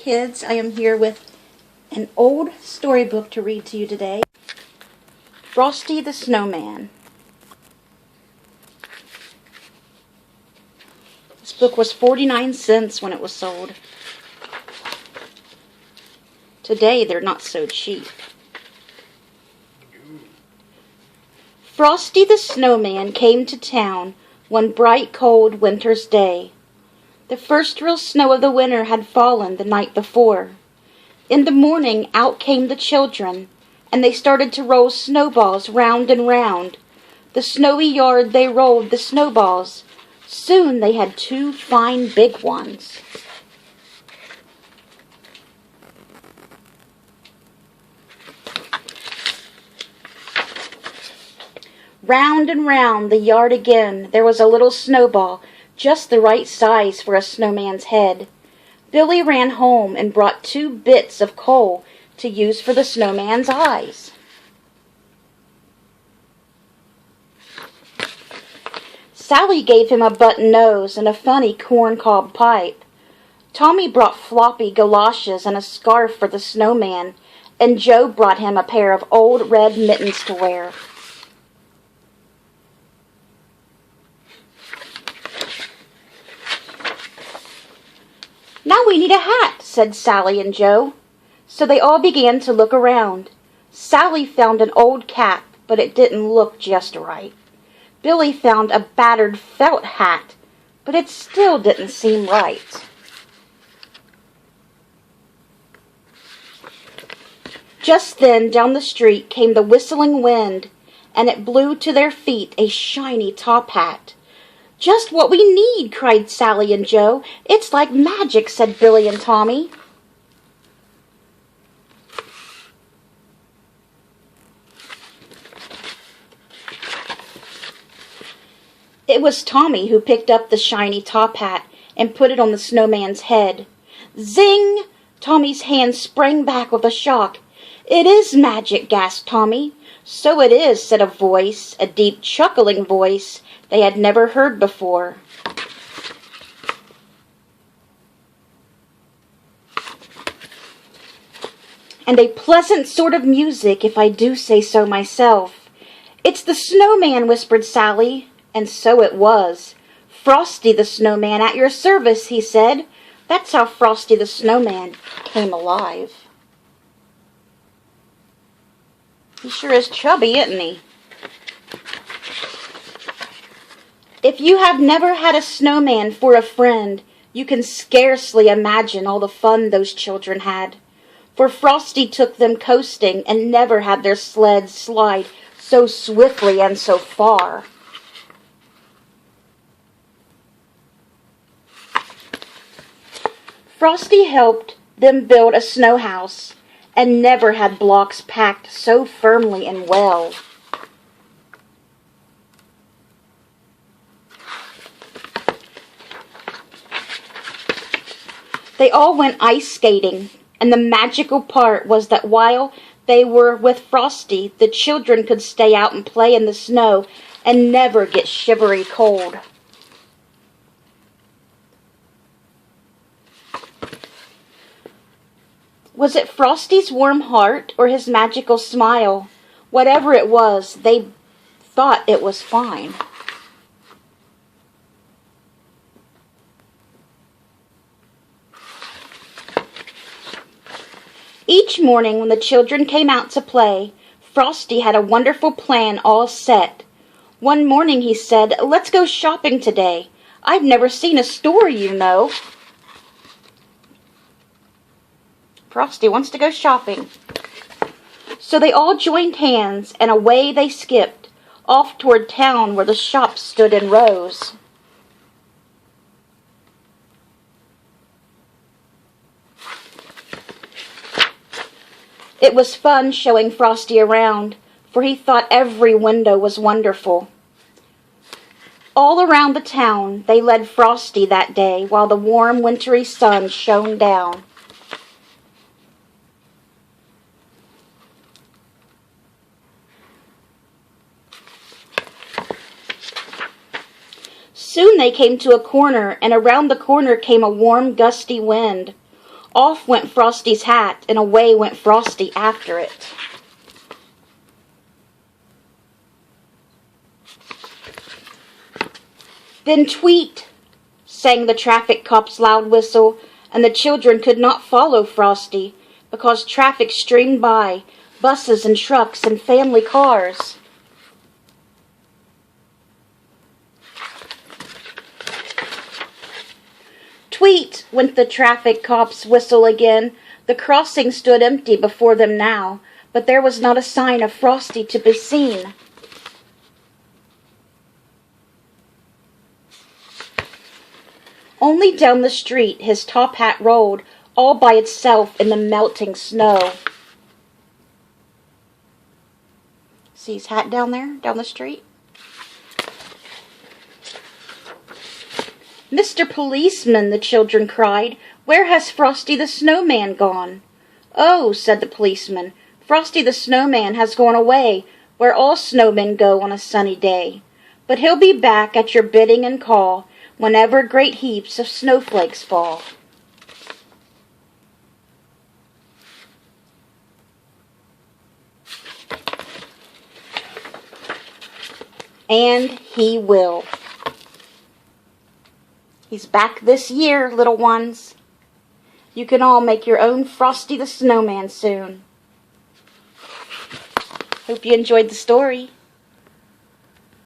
Kids, I am here with an old storybook to read to you today. Frosty the Snowman. This book was 49 cents when it was sold. Today they're not so cheap. Frosty the Snowman came to town one bright cold winter's day. The first real snow of the winter had fallen the night before. In the morning out came the children, and they started to roll snowballs round and round. The snowy yard they rolled the snowballs. Soon they had 2 fine big ones. Round and round the yard again there was a little snowball, just the right size for a snowman's head. Billy ran home and brought 2 bits of coal to use for the snowman's eyes. Sally gave him a button nose and a funny corn-cob pipe. Tommy brought floppy galoshes and a scarf for the snowman, and Joe brought him a pair of old red mittens to wear. "Now we need a hat," said Sally and Joe. So they all began to look around. Sally found an old cap, but it didn't look just right. Billy found a battered felt hat, but it still didn't seem right. Just then, down the street came the whistling wind, and it blew to their feet a shiny top hat. "Just what we need," cried Sally and Joe. "It's like magic," said Billy and Tommy. It was Tommy who picked up the shiny top hat and put it on the snowman's head. Zing! Tommy's hand sprang back with a shock. "It is magic," gasped Tommy. "So it is," said a voice, a deep chuckling voice they had never heard before. "And a pleasant sort of music, if I do say so myself." "It's the snowman," whispered Sally, and so it was. "Frosty the Snowman at your service," he said. That's how Frosty the Snowman came alive. He sure is chubby, isn't he? If you have never had a snowman for a friend, you can scarcely imagine all the fun those children had. For Frosty took them coasting and never had their sleds slide so swiftly and so far. Frosty helped them build a snow house, and never had blocks packed so firmly and well. They all went ice skating, and the magical part was that while they were with Frosty, the children could stay out and play in the snow and never get shivery cold. Was it Frosty's warm heart or his magical smile? Whatever it was, they thought it was fine. Each morning when the children came out to play, Frosty had a wonderful plan all set. One morning he said, "Let's go shopping today. I've never seen a store, you know." Frosty wants to go shopping. So they all joined hands, and away they skipped, off toward town where the shops stood in rows. It was fun showing Frosty around, for he thought every window was wonderful. All around the town they led Frosty that day while the warm wintry sun shone down. Soon they came to a corner, and around the corner came a warm, gusty wind. Off went Frosty's hat, and away went Frosty after it. Then tweet, sang the traffic cop's loud whistle, and the children could not follow Frosty, because traffic streamed by, buses and trucks and family cars. Tweet went the traffic cop's whistle again. The crossing stood empty before them now, but there was not a sign of Frosty to be seen. Only down the street his top hat rolled, all by itself in the melting snow. See his hat down there, down the street? "Mr. Policeman," the children cried, "where has Frosty the Snowman gone?" "Oh," said the policeman, "Frosty the Snowman has gone away, where all snowmen go on a sunny day. But he'll be back at your bidding and call, whenever great heaps of snowflakes fall." And he will. He's back this year, little ones. You can all make your own Frosty the Snowman soon. Hope you enjoyed the story.